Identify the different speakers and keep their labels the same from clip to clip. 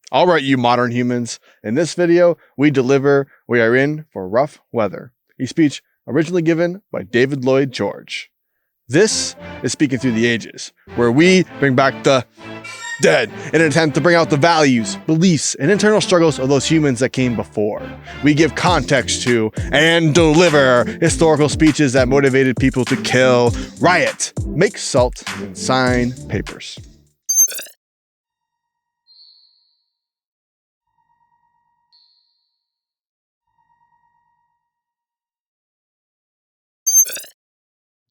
Speaker 1: All right, you modern humans. In this video, we are in for rough weather. A speech originally given by David Lloyd George. This is Speaking Through the Ages, where we bring back the dead in an attempt to bring out the values, beliefs, and internal struggles of those humans that came before. We give context to and deliver historical speeches that motivated people to kill, riot, make salt, and sign papers.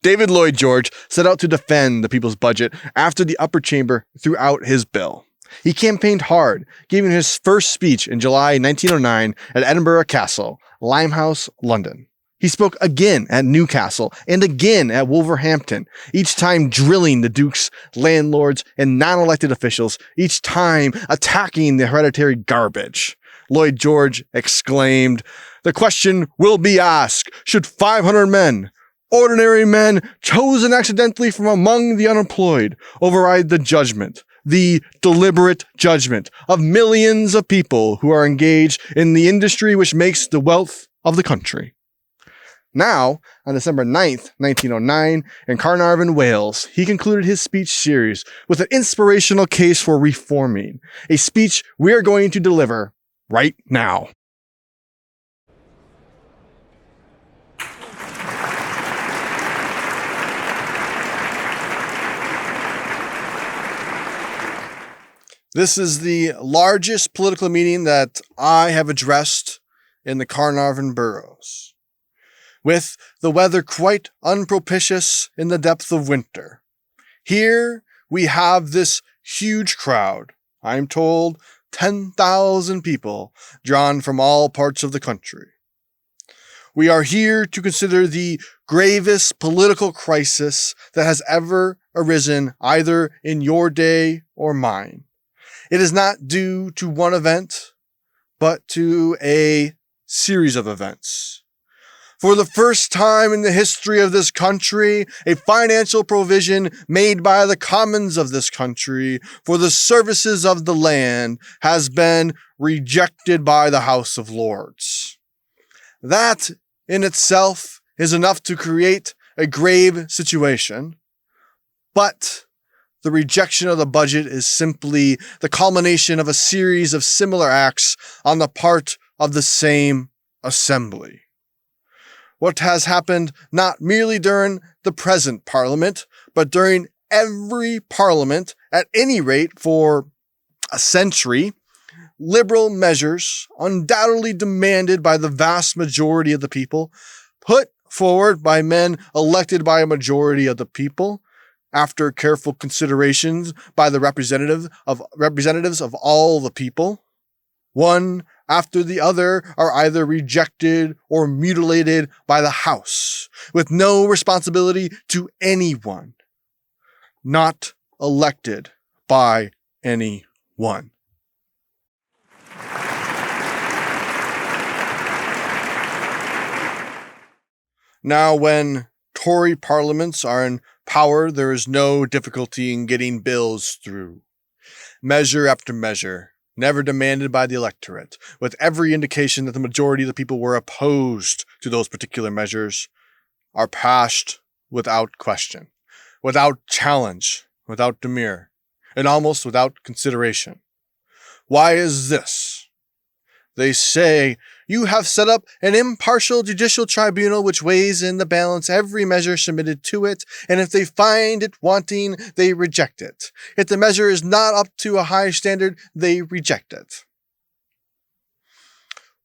Speaker 1: David Lloyd George set out to defend the people's budget after the upper chamber threw out his bill. He campaigned hard, giving his first speech in July 1909 at Edinburgh Castle, Limehouse, London. He spoke again at Newcastle and again at Wolverhampton, each time drilling the dukes, landlords, and non-elected officials, each time attacking the hereditary garbage. Lloyd George exclaimed, "The question will be asked, should 500 men, ordinary men chosen accidentally from among the unemployed, override the judgment, the deliberate judgment of millions of people who are engaged in the industry which makes the wealth of the country?" Now, on December 9th, 1909, in Carnarvon, Wales, he concluded his speech series with an inspirational case for reforming, a speech we are going to deliver right now. This is the largest political meeting that I have addressed in the Carnarvon boroughs, with the weather quite unpropitious in the depth of winter. Here we have this huge crowd, I'm told 10,000 people, drawn from all parts of the country. We are here to consider the gravest political crisis that has ever arisen either in your day or mine. It is not due to one event, but to a series of events. For the first time in the history of this country, a financial provision made by the commons of this country for the services of the land has been rejected by the House of Lords. That in itself is enough to create a grave situation, but the rejection of the budget is simply the culmination of a series of similar acts on the part of the same assembly. What has happened not merely during the present parliament, but during every parliament, at any rate for a century, liberal measures, undoubtedly demanded by the vast majority of the people, put forward by men elected by a majority of the people, after careful considerations by the representatives of all the people, one after the other are either rejected or mutilated by the House, with no responsibility to anyone, not elected by anyone. Now, when Tory Parliaments are in power, there is no difficulty in getting bills through. Measure after measure, never demanded by the electorate, with every indication that the majority of the people were opposed to those particular measures, are passed without question, without challenge, without demur, and almost without consideration. Why is this? They say, "You have set up an impartial judicial tribunal which weighs in the balance every measure submitted to it, and if they find it wanting, they reject it. If the measure is not up to a high standard, they reject it."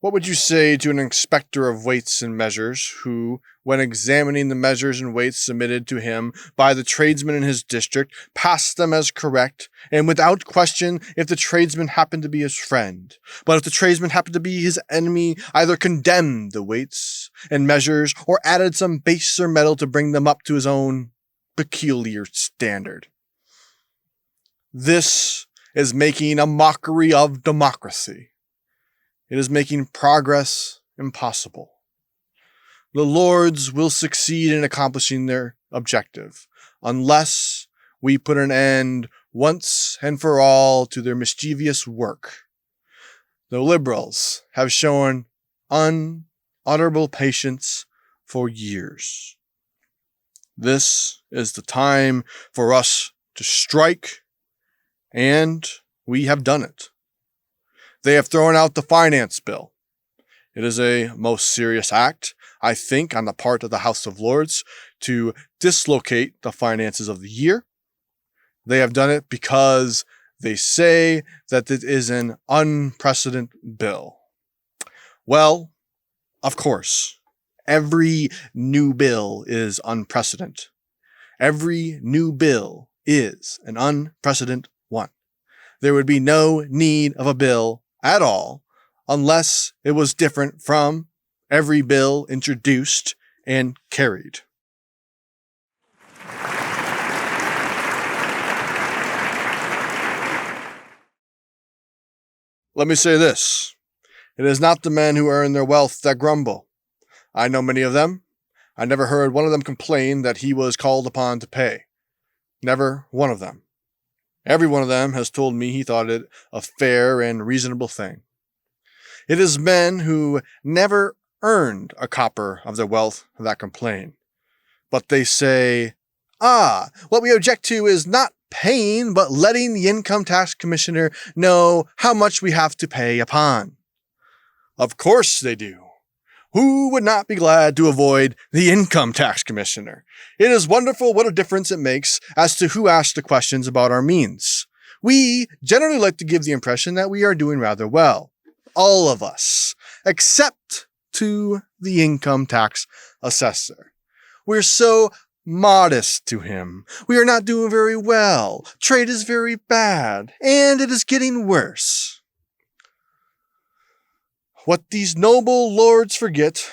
Speaker 1: What would you say to an inspector of weights and measures who, when examining the measures and weights submitted to him by the tradesman in his district, passed them as correct, and without question, if the tradesman happened to be his friend, but if the tradesman happened to be his enemy, either condemned the weights and measures or added some baser metal to bring them up to his own peculiar standard? This is making a mockery of democracy. It is making progress impossible. The Lords will succeed in accomplishing their objective unless we put an end once and for all to their mischievous work The Liberals have shown unutterable patience for years. This is the time for us to strike, and we have done it. They have thrown out the finance bill. It is a most serious act, I think, on the part of the House of Lords to dislocate the finances of the year. They have done it because they say that it is an unprecedented bill. Well, of course, every new bill is unprecedented. Every new bill is an unprecedented one. There would be no need of a bill at all unless it was different from every bill introduced and carried. Let me say this. It is not the men who earn their wealth that grumble. I know many of them. I never heard one of them complain that he was called upon to pay. Never one of them. Every one of them has told me he thought it a fair and reasonable thing. It is men who never earned a copper of their wealth that complain. But they say, what we object to is not paying, but letting the income tax commissioner know how much we have to pay upon. Of course they do. Who would not be glad to avoid the income tax commissioner? It is wonderful what a difference it makes as to who asks the questions about our means. We generally like to give the impression that we are doing rather well. All of us, except to the income tax assessor. We're so modest to him. We are not doing very well. Trade is very bad, and it is getting worse. What these noble lords forget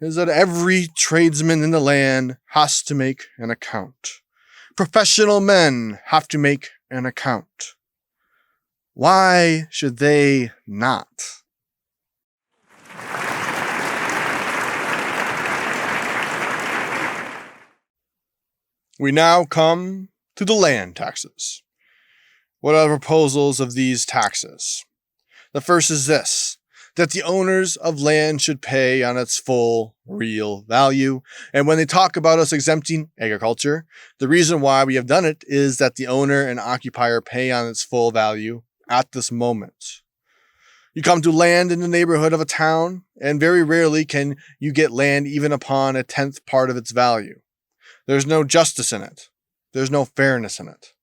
Speaker 1: is that every tradesman in the land has to make an account. Professional men have to make an account. Why should they not? We now come to the land taxes. What are the proposals of these taxes? The first is this, that the owners of land should pay on its full real value. And when they talk about us exempting agriculture, the reason why we have done it is that the owner and occupier pay on its full value at this moment. You come to land in the neighborhood of a town, and very rarely can you get land even upon a 10th part of its value. There's no justice in it. There's no fairness in it.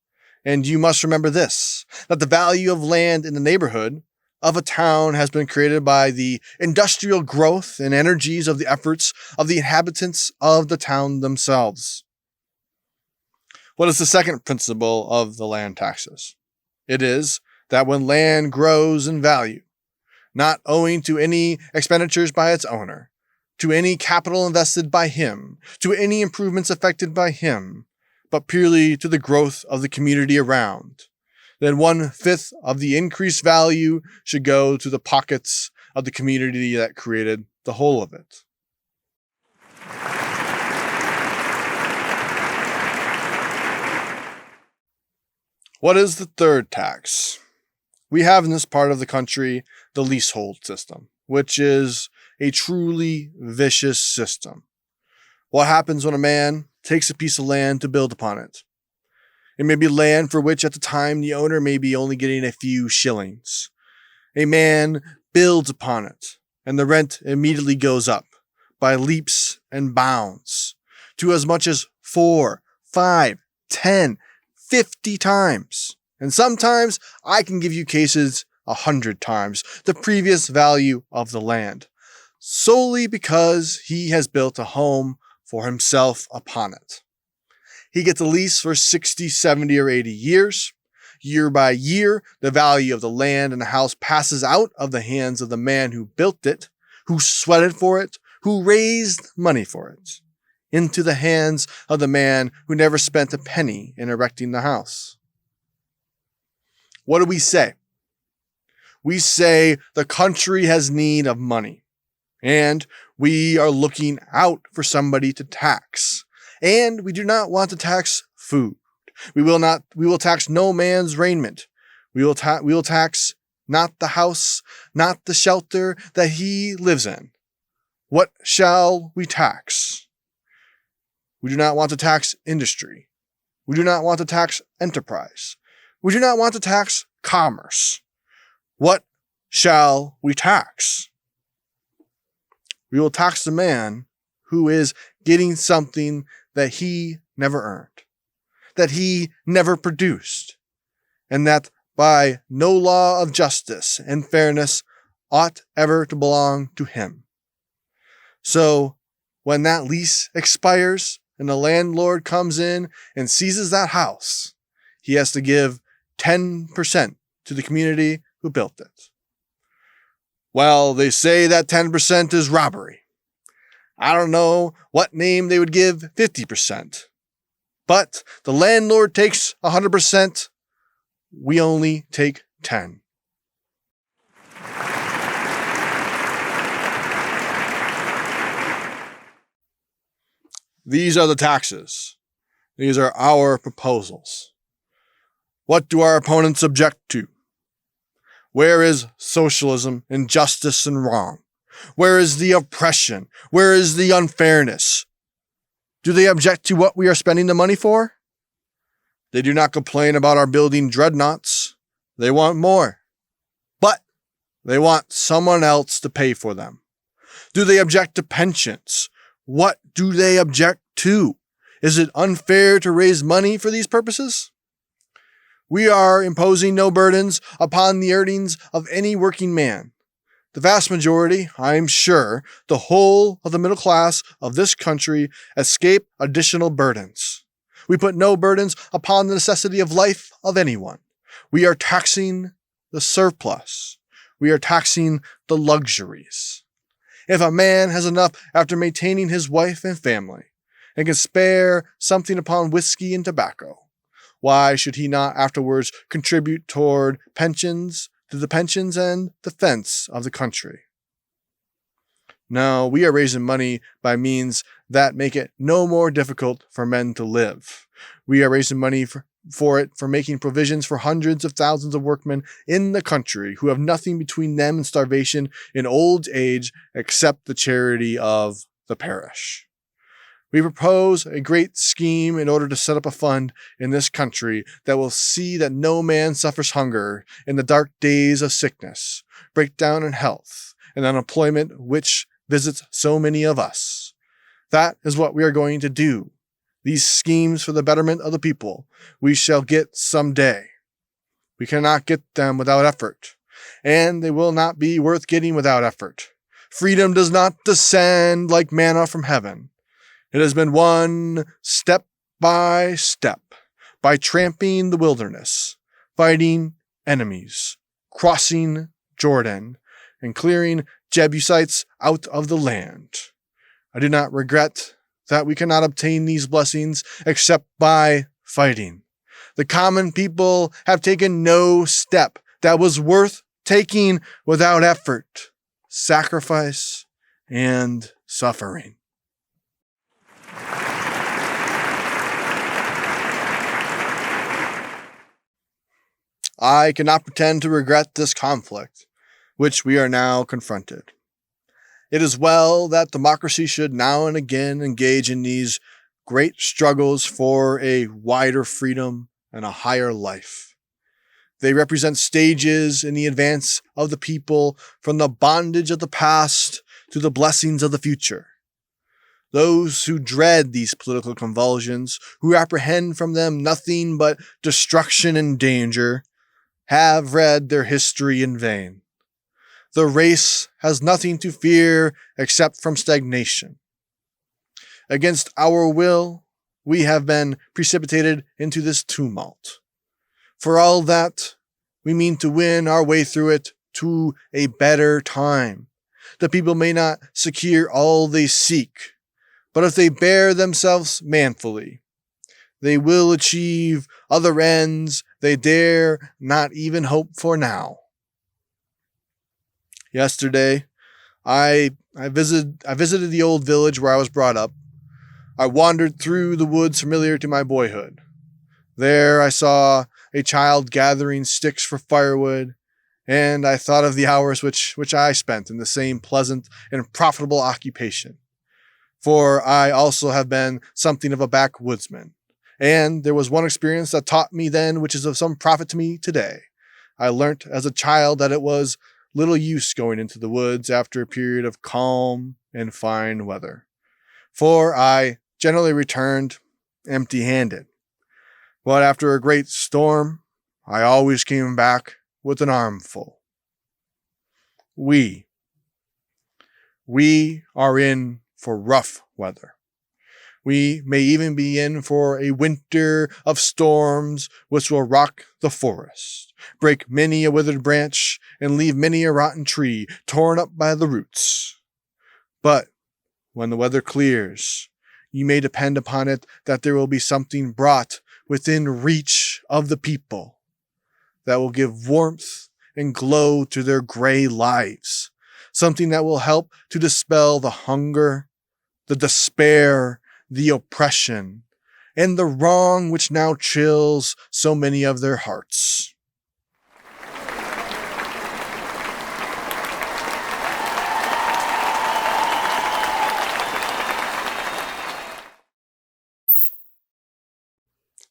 Speaker 1: And you must remember this, that the value of land in the neighborhood of a town has been created by the industrial growth and energies of the efforts of the inhabitants of the town themselves. What is the second principle of the land taxes? It is that when land grows in value, not owing to any expenditures by its owner, to any capital invested by him, to any improvements effected by him, but purely to the growth of the community around, then 1/5 of the increased value should go to the pockets of the community that created the whole of it. What is the third tax? We have in this part of the country the leasehold system, which is a truly vicious system. What happens when a man takes a piece of land to build upon it? It may be land for which at the time the owner may be only getting a few shillings. A man builds upon it, and the rent immediately goes up by leaps and bounds to as much as 4, 5, 10, 50 times. And sometimes I can give you cases 100 times the previous value of the land, solely because he has built a home for himself upon it. He gets a lease for 60, 70, or 80 years. Year by year, the value of the land and the house passes out of the hands of the man who built it, who sweated for it, who raised money for it, into the hands of the man who never spent a penny in erecting the house. What do we say? We say the country has need of money, and we are looking out for somebody to tax. And we do not want to tax food. We will tax no man's raiment. We will tax not the house, not the shelter that he lives in. What shall we tax? We do not want to tax industry. We do not want to tax enterprise. We do not want to tax commerce. What shall we tax? We will tax the man who is getting something that he never earned, that he never produced, and that by no law of justice and fairness ought ever to belong to him. So when that lease expires and the landlord comes in and seizes that house, he has to give 10% to the community who built it. Well, they say that 10% is robbery. I don't know what name they would give 50%. But the landlord takes 100%. We only take 10. These are the taxes. These are our proposals. What do our opponents object to? Where is socialism and justice and wrong? Where is the oppression? Where is the unfairness? Do they object to what we are spending the money for? They do not complain about our building dreadnoughts. They want more. But they want someone else to pay for them. Do they object to pensions? What do they object to? Is it unfair to raise money for these purposes? We are imposing no burdens upon the earnings of any working man. The vast majority, I'm sure, the whole of the middle class of this country escape additional burdens. We put no burdens upon the necessity of life of anyone. We are taxing the surplus. We are taxing the luxuries. If a man has enough after maintaining his wife and family, and can spare something upon whiskey and tobacco, why should he not afterwards contribute toward pensions, to the pensions and defense of the country? No, we are raising money by means that make it no more difficult for men to live. We are raising money for making provisions for hundreds of thousands of workmen in the country who have nothing between them and starvation in old age except the charity of the parish. We propose a great scheme in order to set up a fund in this country that will see that no man suffers hunger in the dark days of sickness, breakdown in health, and unemployment which visits so many of us. That is what we are going to do. These schemes for the betterment of the people we shall get someday. We cannot get them without effort, and they will not be worth getting without effort. Freedom does not descend like manna from heaven. It has been won step by step, by tramping the wilderness, fighting enemies, crossing Jordan, and clearing Jebusites out of the land. I do not regret that we cannot obtain these blessings except by fighting. The common people have taken no step that was worth taking without effort, sacrifice, and suffering. I cannot pretend to regret this conflict, which we are now confronted. It is well that democracy should now and again engage in these great struggles for a wider freedom and a higher life. They represent stages in the advance of the people from the bondage of the past to the blessings of the future. Those who dread these political convulsions, who apprehend from them nothing but destruction and danger, have read their history in vain. The race has nothing to fear except from stagnation. Against our will, we have been precipitated into this tumult. For all that, we mean to win our way through it to a better time. The people may not secure all they seek, but if they bear themselves manfully, they will achieve other ends they dare not even hope for now. Yesterday, I visited the old village where I was brought up. I wandered through the woods familiar to my boyhood. There I saw a child gathering sticks for firewood and I thought of the hours which I spent in the same pleasant and profitable occupation. For I also have been something of a backwoodsman, and there was one experience that taught me then which is of some profit to me today. I learnt as a child that it was little use going into the woods after a period of calm and fine weather, for I generally returned empty-handed. But after a great storm, I always came back with an armful. We are in for rough weather. We may even be in for a winter of storms which will rock the forest, break many a withered branch, and leave many a rotten tree torn up by the roots. But when the weather clears, you may depend upon it that there will be something brought within reach of the people that will give warmth and glow to their gray lives, something that will help to dispel the hunger, the despair, the oppression, and the wrong which now chills so many of their hearts.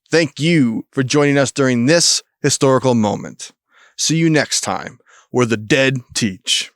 Speaker 1: Thank you for joining us during this historical moment. See you next time, where the dead teach.